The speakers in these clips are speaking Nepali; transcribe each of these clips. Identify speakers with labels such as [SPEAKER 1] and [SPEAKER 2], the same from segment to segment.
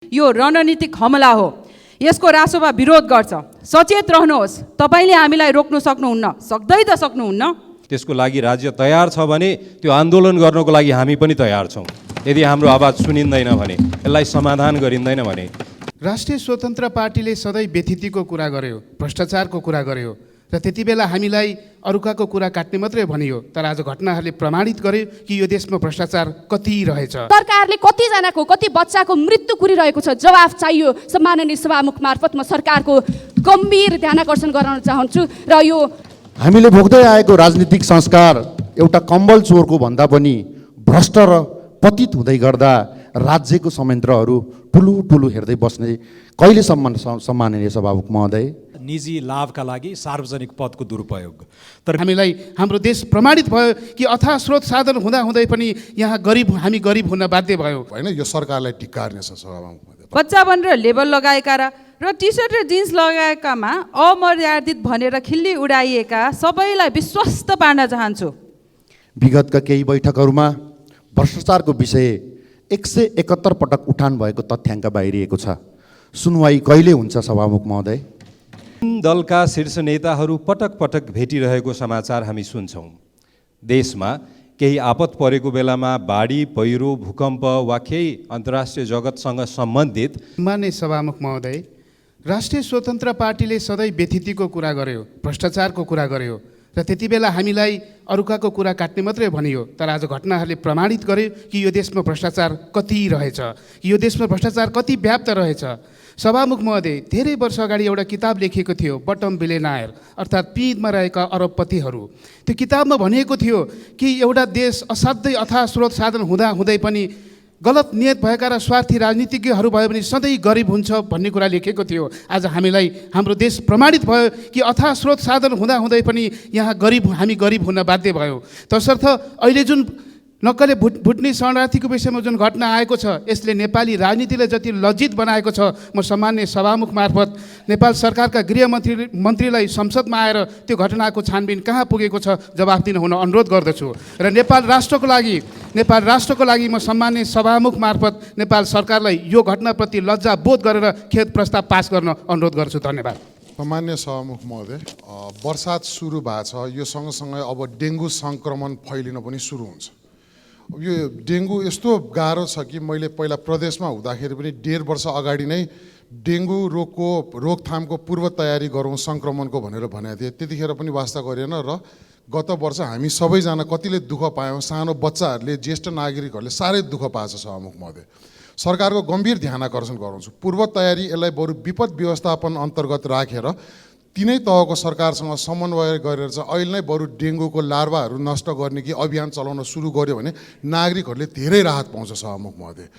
[SPEAKER 1] यो रणनीतिक हमला हो। यसको रासोमा विरोध गर्छ। सचेत रहनुहोस्, तपाईले हामीलाई रोक्न सक्नुहुन्न, सक्दै त सक्नुहुन्न।
[SPEAKER 2] त्यसको लागि राज्य तयार छ भने त्यो आन्दोलन गर्नको लागि हामी पनि तयार छौँ। यदि हाम्रो आवाज सुनिँदैन भने, यसलाई समाधान गरिँदैन भने।
[SPEAKER 3] राष्ट्रिय स्वतन्त्र पार्टीले सधैँ व्यथितिको कुरा गर्यो, भ्रष्टाचारको कुरा गर्यो र त्यति बेला हामीलाई अरूकाको कुरा काट्ने मात्रै भनियो। तर आज घटनाहरूले प्रमाणित गर्यो कि यो देशमा भ्रष्टाचार कति रहेछ।
[SPEAKER 4] सरकारले कतिजनाको, कति बच्चाको मृत्यु कुरिरहेको छ, जवाफ चाहियो। सम्माननीय सभामुख मार्फत म सरकारको गम्भीर ध्यानाकर्षण गराउन चाहन्छु। र यो
[SPEAKER 5] हामीले भोग्दै आएको राजनीतिक संस्कार एउटा कम्बल चोरको भन्दा पनि भ्रष्ट र पतित हुँदै गर्दा राज्यको संयन्त्रहरू ठुलो ठुलो हेर्दै बस्ने कहिलेसम्म सम्माननीय सभामुख महोदय?
[SPEAKER 6] निजी लाभका लागि सार्वजनिक पदको दुरुपयोग। तर
[SPEAKER 3] हामीलाई हाम्रो देश प्रमाणित भयो कि अथाह स्रोत साधन हुँदै पनि यहाँ हामी गरिब हुन बाध्य भयो।
[SPEAKER 7] होइन, यो सरकारलाई धिक्कार्ने छ सभामुख महोदय।
[SPEAKER 1] बच्चा बनेर लेबल लगाएका र टी सर्ट र जिन्स लगाएकामा अमर्यादित भनेर खिल्ली उडाइएका सबैलाई विश्वस्त पार्न चाहन्छु।
[SPEAKER 5] विगतका केही बैठकहरूमा भ्रष्टाचारको विषय 171 पटक उठान भएको तथ्याङ्क बाहिरिएको छ। सुनवाई कहिले हुन्छ सभामुख महोदय?
[SPEAKER 2] दलका शीर्ष नेताहरू पटक पटक भेटिरहेको समाचार हामी सुन्छौँ। देशमा केही आपत परेको बेलामा बाढी, पहिरो, भूकम्प वा केही अन्तर्राष्ट्रिय जगतसँग सम्बन्धित।
[SPEAKER 3] मान्य सभामुख महोदय, राष्ट्रिय स्वतन्त्र पार्टीले सधैँ व्यथितिको कुरा गर्यो, भ्रष्टाचारको कुरा गर्यो र त्यति बेला हामीलाई अरूकाको कुरा काट्ने मात्रै भनियो। तर आज घटनाहरूले प्रमाणित गर्यो कि यो देशमा भ्रष्टाचार कति रहेछ, यो देशमा भ्रष्टाचार कति व्याप्त रहेछ। सभामुख महोदय, धेरै वर्ष अगाडि एउटा किताब लेखिएको थियो, बटम बिलियनायर, अर्थात् पिँधमा रहेका अरबपतिहरू। त्यो किताबमा भनिएको थियो कि एउटा देश असाध्यै अथाह स्रोत साधन हुँदै पनि गलत नियत भएका र स्वार्थी राजनीतिज्ञहरू भयो भने सधैँ गरिब हुन्छ भन्ने कुरा लेखेको थियो। आज हामीलाई हाम्रो देश प्रमाणित भयो कि अथाह स्रोत साधन हुँदै पनि यहाँ हामी गरिब हुन बाध्य भयो। तसर्थ अहिले जुन नक्कले भुट्ने शरणार्थीको विषयमा जुन घटना आएको छ, यसले नेपाली राजनीतिलाई जति लज्जित बनाएको छ, म सम्मान्य सभामुख मार्फत नेपाल सरकारका गृहमन्त्रीलाई संसदमा आएर त्यो घटनाको छानबिन कहाँ पुगेको छ जवाफ दिन हुन अनुरोध गर्दछु। र नेपाल राष्ट्रको लागि म सम्मान्य सभामुख मार्फत नेपाल सरकारलाई यो घटनाप्रति लज्जा बोध गरेर खेद प्रस्ताव पास गर्न अनुरोध गर्छु। धन्यवाद।
[SPEAKER 7] सम्मान्य सभामुख महोदय, वर्षात सुरु भएको छ, यो सँगसँगै अब डेङ्गु सङ्क्रमण फैलिन पनि सुरु हुन्छ। यो डेङ्गु यस्तो गाह्रो छ कि मैले पहिला प्रदेशमा हुँदाखेरि पनि 1.5 वर्ष अगाडि नै डेङ्गु रोकथामको पूर्व तयारी गरौँ सङ्क्रमणको भनेर भनेको थिएँ। त्यतिखेर पनि वास्ता गरेन र गत वर्ष हामी सबैजना कतिले दुःख पायौँ। सानो बच्चाहरूले, ज्येष्ठ नागरिकहरूले साह्रै दुःख पाएछ सभामुख महोदय। सरकारको गम्भीर ध्यानाकर्षण गराउँछु। पूर्व तयारी यसलाई बरु विपद व्यवस्थापन अन्तर्गत राखेर तिनै तहको सरकारसँग समन्वय गरेर चाहिँ अहिले नै बरु डेङ्गुको लार्भाहरू नष्ट गर्ने कि अभियान चलाउन सुरु गर्यो भने नागरिकहरूले धेरै राहत पाउँछ सभामुख महोदय।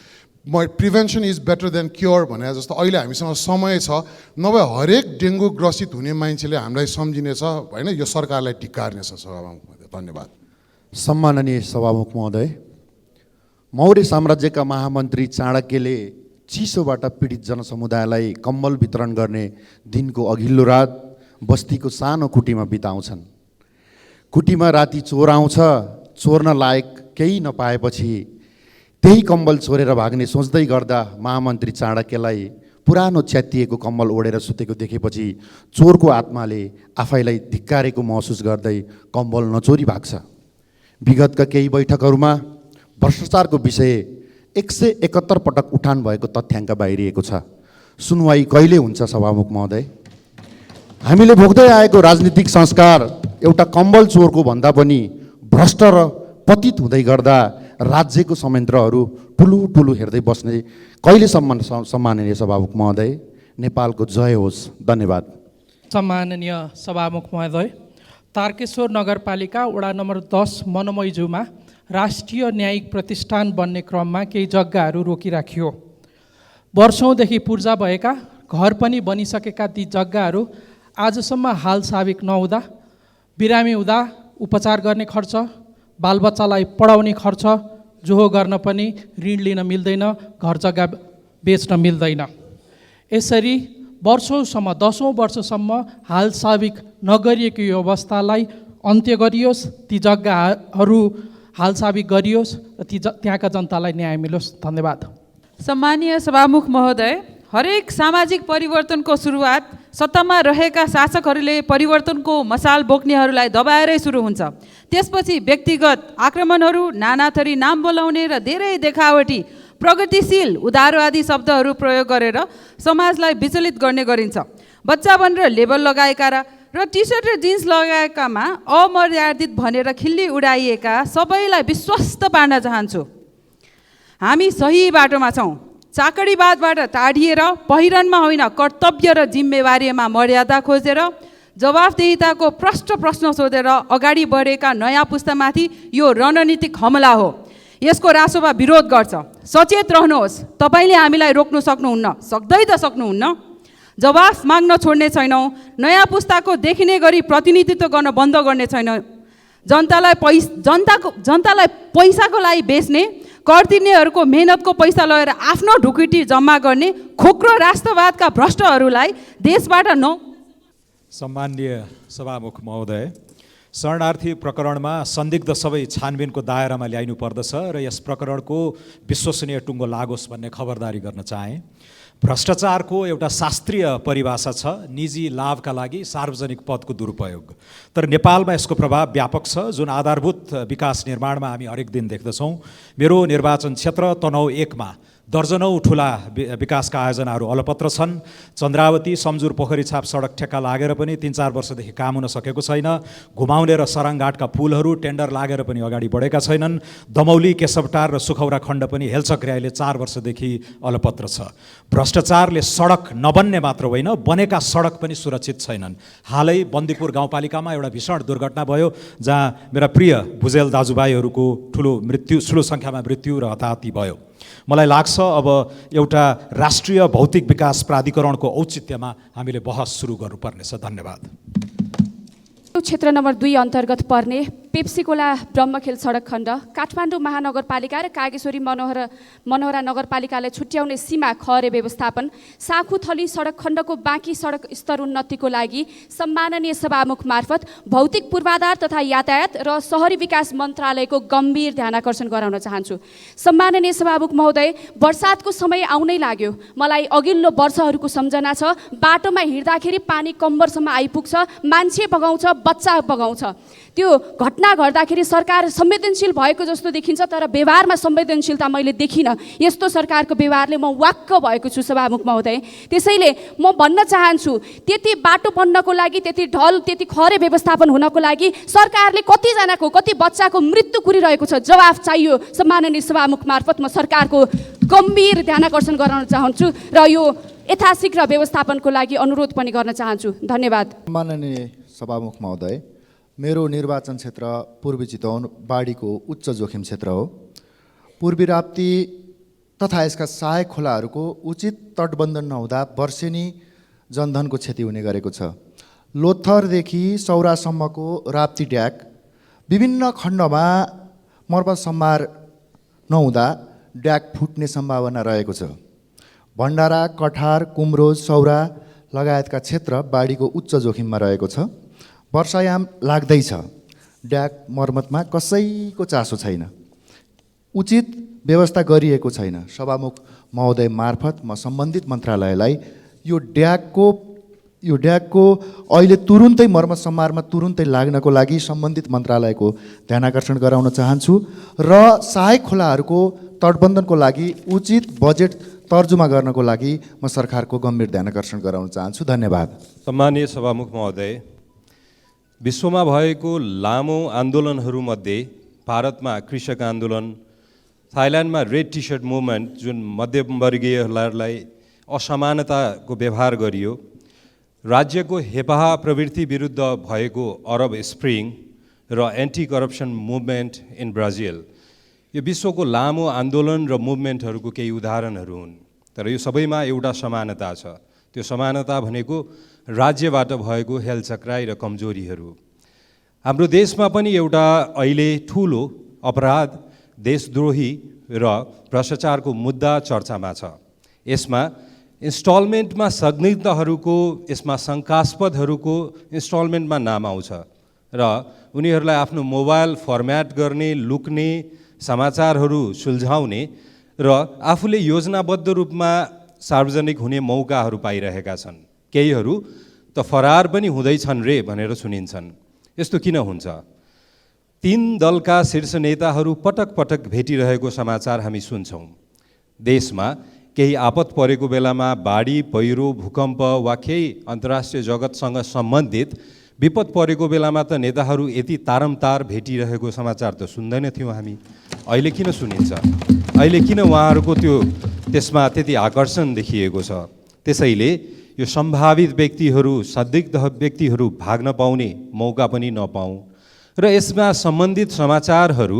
[SPEAKER 7] Prevention is better than cure भने जस्तो अहिले हामीसँग समय छ, नभए हरेक डेङ्गु ग्रसित हुने मान्छेले हामीलाई सम्झिनेछ। होइन, यो सरकारलाई धिक्कार्ने छ सभामुख महोदय। धन्यवाद।
[SPEAKER 5] सम्माननीय सभामुख महोदय, मौर्य साम्राज्यका महामन्त्री चाणक्यले चिसोबाट पीडित जनसमुदायलाई कम्बल वितरण गर्ने दिनको अघिल्लो रात बस्तीको सानो कुटीमा बिताउँछन्। कुटीमा राति चोर आउँछ, चोर्न लायक केही नपाएपछि त्यही कम्बल चोरेर भाग्ने सोच्दै गर्दा महामन्त्री चाणक्यलाई पुरानो च्यातिएको कम्बल ओढेर सुतेको देखेपछि चोरको आत्माले आफैलाई धिक्कारेको महसुस गर्दै कम्बल नचोरी भाग्छ। विगतका केही बैठकहरूमा भ्रष्टाचारको विषय 171 पटक उठान भएको तथ्याङ्क बाहिरिएको छ। सुनवाई कहिले हुन्छ सभामुख महोदय? हामीले भोग्दै आएको राजनीतिक संस्कार एउटा कम्बल चोरको भन्दा पनि भ्रष्ट र पतित हुँदै गर्दा राज्यको संयन्त्रहरू ठुलो ठुलो हेर्दै बस्ने कहिलेसम्म सम्माननीय सभामुख महोदय? नेपालको जय होस्। धन्यवाद।
[SPEAKER 8] सम्माननीय सभामुख महोदय, तारकेश्वर नगरपालिका वडा नम्बर 10 मनमैजुमा राष्ट्रिय न्यायिक प्रतिष्ठान बन्ने क्रममा केही जग्गाहरू रोकिराखियो। वर्षौँदेखि पूर्जा भएका, घर पनि बनिसकेका ती जग्गाहरू आजसम्म हाल साबिक नहुँदा बिरामी हुँदा उपचार गर्ने खर्च, बालबच्चालाई पढाउने खर्च, जोहो गर्न पनि ऋण लिन मिल्दैन, घर जग्गा बेच्न मिल्दैन। यसरी वर्षौँसम्म, 10औं वर्षसम्म हाल साबिक नगरिएको यो अवस्थालाई अन्त्य गरियोस्, ती जग्गाहरू हाल साबिक गरियोस् र त्यहाँका जनतालाई न्याय मिलोस्। धन्यवाद।
[SPEAKER 1] सम्मानीय सभामुख महोदय, हरेक सामाजिक परिवर्तनको सुरुवात सत्तामा रहेका शासकहरूले परिवर्तनको मसाल बोक्नेहरूलाई दबाएरै सुरु हुन्छ। त्यसपछि व्यक्तिगत आक्रमणहरू, नानाथरी नाम बोलाउने र धेरै देखावटी प्रगतिशील उदारवादी शब्दहरू प्रयोग गरेर समाजलाई विचलित गर्ने गरिन्छ। बच्चा भनेर लेबल लगाएका र टी सर्ट र जिन्स लगाएकामा अमर्यादित भनेर खिल्ली उडाइएका सबैलाई विश्वस्त पार्न चाहन्छु। हामी सही बाटोमा छौँ। चाकडीवादबाट टाढिएर पहिरनमा होइन कर्तव्य र जिम्मेवारीमा मर्यादा खोजेर जवाफदेहिताको प्रश्न सोधेर अगाडि बढेका नयाँ पुस्तामाथि यो रणनीतिक हमला हो। यसको रासोमा विरोध गर्छ। सचेत रहनुहोस्, तपाईँले हामीलाई रोक्नु सक्नुहुन्न, सक्दै त सक्नुहुन्न। जवाफ माग्न छोड्ने छैनौँ। नयाँ पुस्ताको देखिने गरी प्रतिनिधित्व गर्न बन्द गर्ने छैनौँ। जनतालाई पैसाको लागि बेच्ने, कर तिर्नेहरूको मेहनतको पैसा लगेर आफ्नो ढुकुटी जम्मा गर्ने खोक्रो राष्ट्रवादका भ्रष्टहरूलाई देशबाट
[SPEAKER 6] सम्माननीय सभामुख महोदय, शरणार्थी प्रकरणमा संदिग्ध सबै छानबिनको दायरामा ल्याइनु पर्दछ र यस प्रकरणको विश्वसनीय टुङ्गो लागोस् भन्ने खबरदारी गर्न चाहे। भ्रष्टाचारको एउटा शास्त्रीय परिभाषा छ निजी लाभका लागि सार्वजनिक पदको दुरुपयोग। तर नेपालमा यसको प्रभाव व्यापक छ, जुन आधारभूत विकास निर्माणमा हामी हरेक दिन देख्दछौँ। मेरो निर्वाचन क्षेत्र तनहुँ 1 मा दर्जनौँ ठुला विकासका आयोजनाहरू अलपत्र छन्। चन्द्रावती सम्जुर पोखरी छाप सडक ठेक्का लागेर पनि 3-4 वर्षदेखि काम हुन सकेको छैन। घुमाउने र सराङघाटका पुलहरू टेन्डर लागेर पनि अगाडि बढेका छैनन्। दमौली, केशवटार र सुखौरा खण्ड पनि हेलचक्र्याइले 4 वर्षदेखि अलपत्र छ। भ्रष्टाचारले सडक नबन्ने मात्र होइन, बनेका सडक पनि सुरक्षित छैनन्। हालै बन्दीपुर गाउँपालिकामा एउटा भीषण दुर्घटना भयो जहाँ मेरा प्रिय भुजेल दाजुभाइहरूको ठुलो सङ्ख्यामा मृत्यु र हताहती भयो। मलाई लाग्छ अब एउटा राष्ट्रिय भौतिक विकास प्राधिकरणको औचित्यमा हामीले बहस सुरु गर्नुपर्नेछ। धन्यवाद।
[SPEAKER 4] क्षेत्र नम्बर 2 अन्तर्गत पर्ने पेप्सीकोला ब्रह्मखेल सडक खण्ड काठमाडौँ महानगरपालिका र कागेश्वरी मनोहरा नगरपालिकालाई छुट्याउने सीमा खरे व्यवस्थापन साखुथली सडक खण्डको बाँकी सडक स्तर उन्नतिको लागि सम्माननीय सभामुख मार्फत भौतिक पूर्वाधार तथा यातायात र शहरी विकास मन्त्रालयको गम्भीर ध्यानाकर्षण गराउन चाहन्छु। सम्माननीय सभामुख महोदय, वर्षातको समय आउनै लाग्यो। मलाई अघिल्लो वर्षहरूको सम्झना छ। बाटोमा हिँड्दाखेरि पानी कम्मरसम्म आइपुग्छ, मान्छे बगाउँछ, बच्चा बगाउँछ। त्यो घटना घट्दाखेरि सरकार संवेदनशील भएको जस्तो देखिन्छ, तर व्यवहारमा संवेदनशीलता मैले देखिनँ। यस्तो सरकारको व्यवहारले म वाक्क भएको छु सभामुख महोदय। त्यसैले म भन्न चाहन्छु, त्यति बाटो बन्नको लागि, त्यति ढल, त्यति खरे व्यवस्थापन हुनको लागि सरकारले कतिजनाको, कति बच्चाको मृत्यु कुरिरहेको छ, जवाफ चाहियो। सम्माननीय सभामुख मार्फत म सरकारको गम्भीर ध्यानाकर्षण गराउन चाहन्छु र यो यथाशीघ्र व्यवस्थापनको लागि अनुरोध पनि गर्न चाहन्छु। धन्यवाद।
[SPEAKER 5] माननीय सभामुख महोदय, मेरो निर्वाचन क्षेत्र पूर्वी चितवन बाढीको उच्च जोखिम क्षेत्र हो। पूर्वी राप्ती तथा यसका सहायक खोलाहरूको उचित तटबन्धन नहुँदा वर्षेनी जनधनको क्षति हुने गरेको छ। लोथरदेखि सौरासम्मको राप्ती ड्याक विभिन्न खण्डमा मर्मत सम्भार नहुँदा ड्याक फुट्ने सम्भावना रहेको छ। भण्डारा, कठार, कुम्रोज, सौरा लगायतका क्षेत्र बाढीको उच्च जोखिममा रहेको छ। वर्षायाम लाग्दैछ, ड्याक मर्मतमा कसैको चासो छैन, उचित व्यवस्था गरिएको छैन। सभामुख महोदय मार्फत म सम्बन्धित मन्त्रालयलाई यो ड्याकको अहिले तुरुन्तै मर्मत सम्भारमा तुरुन्तै लाग्नको लागि सम्बन्धित मन्त्रालयको ध्यानाकर्षण गराउन चाहन्छु र सहायक खोलाहरूको तटबन्धनको लागि उचित बजेट तर्जुमा गर्नको लागि म सरकारको गम्भीर ध्यानाकर्षण गराउन चाहन्छु। धन्यवाद।
[SPEAKER 2] सम्मानीय सभामुख महोदय, विश्वमा भएको लामो आन्दोलनहरूमध्ये भारतमा कृषक आन्दोलन, थाइल्यान्डमा रेड टी सर्ट मुभमेन्ट जुन मध्यमवर्गीयहरूलाई असमानताको व्यवहार गरियो, राज्यको हेपाहा प्रवृत्ति विरुद्ध भएको अरब स्प्रिङ र anti corruption movement in Brazil, यो विश्वको लामो आन्दोलन र मुभमेन्टहरूको केही उदाहरणहरू हुन्। तर यो सबैमा एउटा समानता छ। त्यो समानता भनेको राज्यबाट भएको हेलचक्राइ र कमजोरीहरू। हाम्रो देशमा पनि एउटा अहिले ठुलो अपराध, देशद्रोही र भ्रष्टाचारको मुद्दा चर्चामा छ। यसमा इन्स्टलमेन्टमा संदिग्धहरूको, यसमा शङ्कास्पदहरूको इन्स्टलमेन्टमा नाम आउँछ र उनीहरूलाई आफ्नो मोबाइल फर्म्याट गर्ने, लुक्ने, समाचारहरू सुल्झाउने र आफूले योजनाबद्ध रूपमा सार्वजनिक हुने मौकाहरू पाइरहेका छन्। केहीहरू त फरार पनि हुँदैछन् रे भनेर सुनिन्छन्। यस्तो किन हुन्छ? 3 दलका शीर्ष नेताहरू पटक पटक भेटिरहेको समाचार हामी सुन्छौँ। देशमा केही आपत परेको बेलामा बाढी, पहिरो, भूकम्प वा केही अन्तर्राष्ट्रिय जगतसँग सम्बन्धित विपद परेको बेलामा त नेताहरू यति तारमतार भेटिरहेको समाचार त सुन्दैनथ्यौँ हामी। अहिले किन सुनिन्छ? अहिले किन उहाँहरूको त्यसमा त्यति आकर्षण देखिएको छ? त्यसैले यो सम्भावित व्यक्तिहरू, संदिग्ध व्यक्तिहरू भाग्न पाउने मौका पनि नपाऊँ र यसमा सम्बन्धित समाचारहरू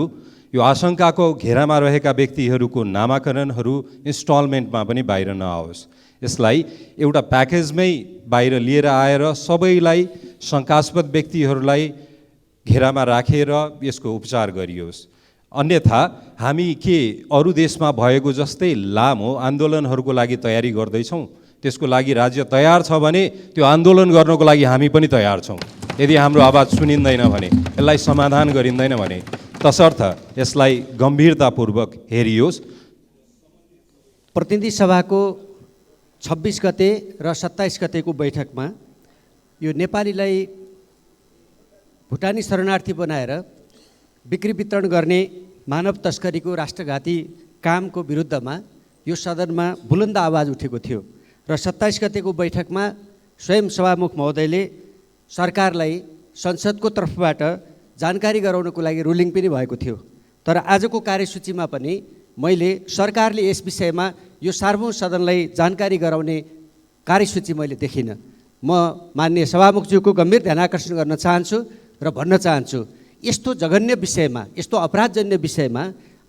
[SPEAKER 2] यो आशंकाको घेरामा रहेका व्यक्तिहरूको नामाकरणहरू इन्स्टलमेन्टमा पनि बाहिर नआओस्। यसलाई एउटा प्याकेजमै बाहिर लिएर आएर सबैलाई, शङ्कास्पद व्यक्तिहरूलाई घेरामा राखेर यसको उपचार गरियोस्। अन्यथा हामी के अरू देशमा भएको जस्तै लामो आन्दोलनहरूको लागि तयारी गर्दैछौँ? त्यसको लागि राज्य तयार छ भने त्यो आन्दोलन गर्नको लागि हामी पनि तयार छौँ। यदि हाम्रो आवाज सुनिँदैन भने, यसलाई समाधान गरिँदैन भने, तसर्थ यसलाई गम्भीरतापूर्वक हेरियोस्।
[SPEAKER 9] प्रतिनिधि सभाको 26 गते र 27 गतेको बैठकमा यो नेपालीलाई भुटानी शरणार्थी बनाएर बिक्री वितरण गर्ने मानव तस्करीको राष्ट्रघाती कामको विरुद्धमा यो सदनमा बुलन्द आवाज उठेको थियो र 27 गतेको बैठकमा स्वयं सभामुख महोदयले सरकारलाई संसदको तर्फबाट जानकारी गराउनको लागि रुलिङ पनि भएको थियो। तर आजको कार्यसूचीमा पनि मैले सरकारले यस विषयमा यो सार्वभौम सदनलाई जानकारी गराउने कार्यसूची मैले देखिनँ। म माननीय सभामुखज्यूको गम्भीर ध्यानाकर्षण गर्न चाहन्छु र भन्न चाहन्छु, यस्तो जघन्य विषयमा, यस्तो अपराधजन्य विषयमा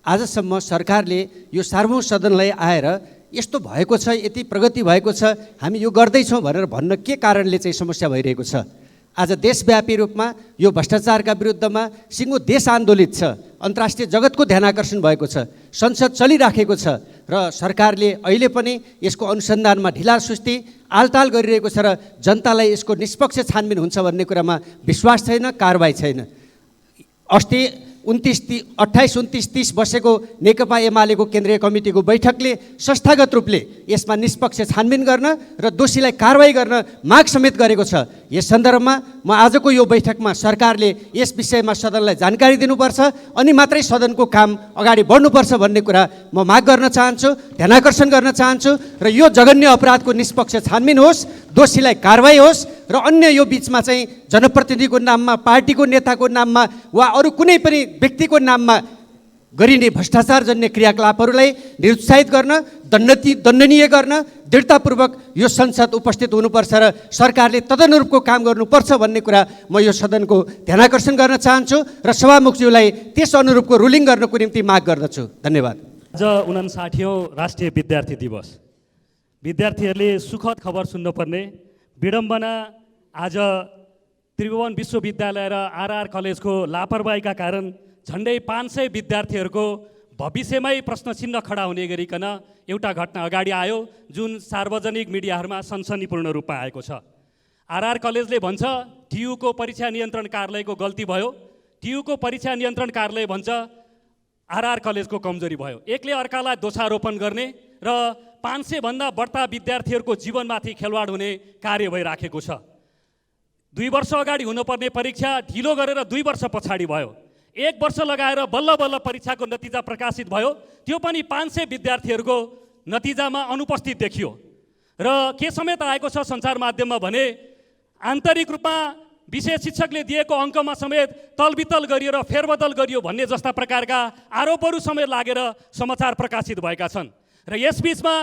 [SPEAKER 9] आजसम्म सरकारले यो सार्वभौम सदनलाई आएर यस्तो भएको छ, यति प्रगति भएको छ, हामी यो गर्दैछौँ भनेर भन्न के कारणले चाहिँ समस्या भइरहेको छ? आज देशव्यापी रूपमा यो भ्रष्टाचारका विरुद्धमा सिङ्गो देश आन्दोलित छ, अन्तर्राष्ट्रिय जगतको ध्यानाकर्षण भएको छ, संसद चलिराखेको छ र सरकारले अहिले पनि यसको अनुसन्धानमा ढिलासुस्ती आलताल गरिरहेको छ र जनतालाई यसको निष्पक्ष छानबिन हुन्छ भन्ने कुरामा विश्वास छैन, कारबाही छैन। अस्ति 28, 29, 30 बसेको नेकपा एमालेको केन्द्रीय कमिटीको बैठकले संस्थागत रूपले यसमा निष्पक्ष छानबिन गर्न र दोषीलाई कारबाही गर्न माग समेत गरेको छ। यस सन्दर्भमा म आजको यो बैठकमा सरकारले यस विषयमा सदनलाई जानकारी दिनुपर्छ अनि मात्रै सदनको काम अगाडि बढ्नुपर्छ भन्ने कुरा म माग गर्न चाहन्छु, ध्यानाकर्षण गर्न चाहन्छु र यो जघन्य अपराधको निष्पक्ष छानबिन होस्, दोषीलाई कारबाही होस् र अन्य यो बिचमा चाहिँ जनप्रतिनिधिको नाममा, पार्टीको नेताको नाममा वा अरू कुनै पनि व्यक्तिको नाममा गरिने भ्रष्टाचारजन्य क्रियाकलापहरूलाई निरुत्साहित गर्न, दण्डनीय गर्न दृढतापूर्वक यो संसद उपस्थित हुनुपर्छ र सरकारले तदनुरूपको काम गर्नुपर्छ भन्ने कुरा म यो सदनको ध्यानाकर्षण गर्न चाहन्छु र सभामुखज्यूलाई त्यस अनुरूपको रुलिङ गर्नको निम्ति माग गर्दछु। धन्यवाद।
[SPEAKER 10] आज 59औं राष्ट्रिय विद्यार्थी दिवस। विद्यार्थीहरूले सुखद खबर सुन्नुपर्ने विडम्बना, आज त्रिभुवन विश्वविद्यालय र आरआर कलेजको लापरवाहीका कारण झन्डै 500 विद्यार्थीहरूको भविष्यमै प्रश्न चिन्ह खडा हुने गरिकन एउटा घटना अगाडि आयो जुन सार्वजनिक मिडियाहरूमा सनसनीपूर्ण रूपमा आएको छ। आरआर कलेजले भन्छ टियुको परीक्षा नियन्त्रण कार्यालयको गल्ती भयो, टियुको परीक्षा नियन्त्रण कार्यालय भन्छ आरआर कलेजको कमजोरी भयो। एकले अर्कालाई दोषारोपण गर्ने र 500 भन्दा बढ्ता विद्यार्थीहरूको जीवनमाथि खेलवाड हुने कार्य भइराखेको छ। 2 वर्ष अगाडि हुनुपर्ने परीक्षा ढिलो गरेर 2 वर्ष पछाडि भयो। 1 वर्ष लगाएर बल्ल बल्ल परीक्षाको नतिजा प्रकाशित भयो, त्यो पनि 500 विद्यार्थीहरूको नतिजामा अनुपस्थित देखियो। र के समेत आएको छ सञ्चार माध्यममा भने आन्तरिक रूपमा विषय शिक्षकले दिएको अङ्कमा समेत तलबितल गरियो र फेरबदल गरियो भन्ने जस्ता प्रकारका आरोपहरू समेत लागेर समाचार प्रकाशित भएका छन्। र यसबीचमा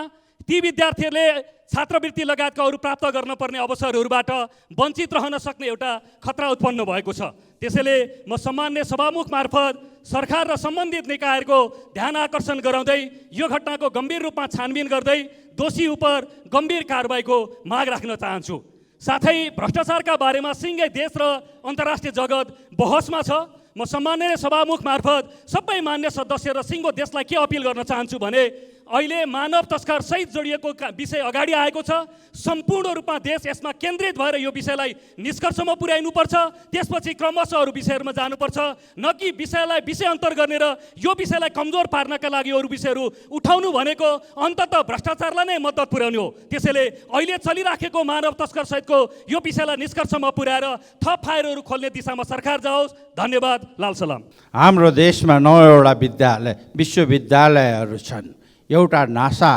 [SPEAKER 10] ती विद्यार्थीहरूले छात्रवृत्ति लगायतका अरू प्राप्त गर्न पर्ने अवसरहरूबाट वञ्चित रहन सक्ने एउटा खतरा उत्पन्न भएको छ। त्यसैले म सम्मान्य सभामुख मार्फत सरकार र सम्बन्धित निकायहरूको ध्यान आकर्षण गराउँदै यो घटनाको गम्भीर रूपमा छानबिन गर्दै दोषी उप गम्भीर कारबाहीको माग राख्न चाहन्छु। साथै भ्रष्टाचारका बारेमा सिङ्गै देश र अन्तर्राष्ट्रिय जगत बहसमा छ। म सम्मान्य सभामुख मार्फत सबै मान्य सदस्य र सिङ्गो देशलाई के अपिल गर्न चाहन्छु भने अहिले मानव तस्कर सहित जोडिएको विषय अगाडि आएको छ। सम्पूर्ण रूपमा देश यसमा केन्द्रित भएर यो विषयलाई निष्कर्षमा पुर्याइनुपर्छ। त्यसपछि क्रमशः अरू विषयहरूमा जानुपर्छ, न कि विषयलाई विषय अन्तर गर्ने र यो विषयलाई कमजोर पार्नका लागि अरू विषयहरू उठाउनु भनेको अन्ततः भ्रष्टाचारलाई नै मद्दत पुर्याउने हो। त्यसैले अहिले चलिराखेको मानव तस्कर सहितको यो विषयलाई निष्कर्षमा पुर्याएर थप फाइलहरू खोल्ने दिशामा सरकार जाओस्। धन्यवाद। लाल सलाम।
[SPEAKER 11] हाम्रो देशमा 9 विश्वविद्यालयहरू छन्, एउटा नासा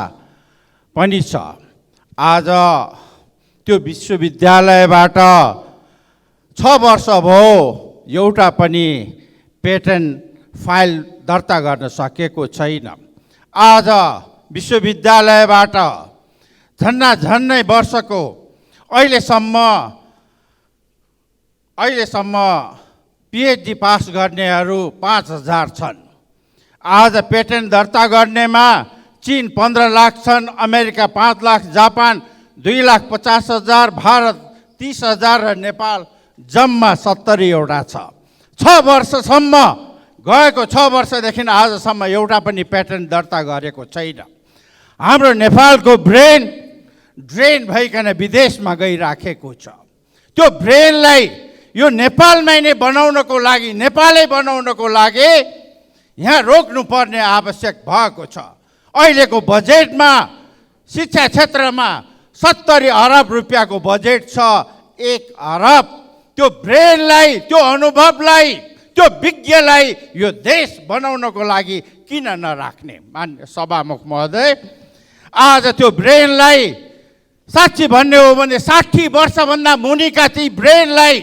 [SPEAKER 11] पनि छ। आज त्यो विश्वविद्यालयबाट 6 वर्ष भयो एउटा पनि पेटेन्ट फाइल दर्ता गर्न सकेको छैन। आज विश्वविद्यालयबाट झन्नै वर्षको अहिलेसम्म पिएचडी पास गर्नेहरू 5000 छन्। आज पेटेन्ट दर्ता गर्नेमा चीन 15 लाख छन्, अमेरिका 5 लाख, जापान 2,50,000, भारत 30,000 र नेपाल जम्मा 70 वटा छ। 6 वर्षसम्म गएको 6 वर्षदेखि आजसम्म एउटा पनि पेटेन्ट दर्ता गरेको छैन। हाम्रो नेपालको ब्रेन ड्रेन भइकन विदेशमा गइराखेको छ। त्यो ब्रेनलाई यो नेपालमै नै बनाउनको लागि, नेपालै बनाउनको लागि यहाँ रोक्नुपर्ने आवश्यक भएको छ। अहिलेको बजेटमा शिक्षा क्षेत्रमा 70 अरब रुपियाँको बजेट छ। 1 अरब त्यो ब्रेनलाई, त्यो अनुभवलाई, त्यो विज्ञलाई यो देश बनाउनको लागि किन नराख्ने? मान्य सभामुख महोदय, आज त्यो ब्रेनलाई साँच्ची भन्ने हो भने 60 वर्षभन्दा मुनिका ती ब्रेनलाई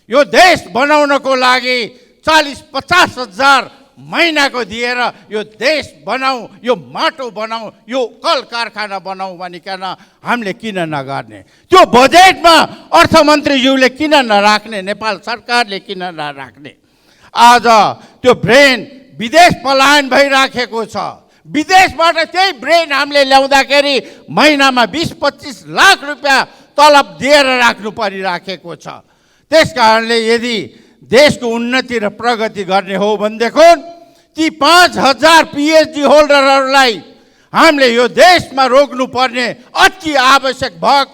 [SPEAKER 11] यो देश बनाउनको लागि 40-50 हजार महिनाको दिएर यो देश बनाऊ, यो माटो बनाऊ, यो कल कारखाना बनाऊ भनिकन हामीले किन नगर्ने? त्यो बजेटमा अर्थमन्त्रीज्यूले किन नराख्ने? नेपाल सरकारले किन नराख्ने? आज त्यो ब्रेन विदेश पलायन भइराखेको छ। विदेशबाट त्यही ब्रेन हामीले ल्याउँदाखेरि महिनामा 20-25 लाख रुपियाँ तलब दिएर राख्नु परिराखेको छ। त्यस कारणले यदि देशको उन्नति र प्रगति गर्ने हो भनेदेखि ती 5000 पिएचडी होल्डरहरूलाई हामीले यो देशमा रोक्नुपर्ने अति आवश्यक भएको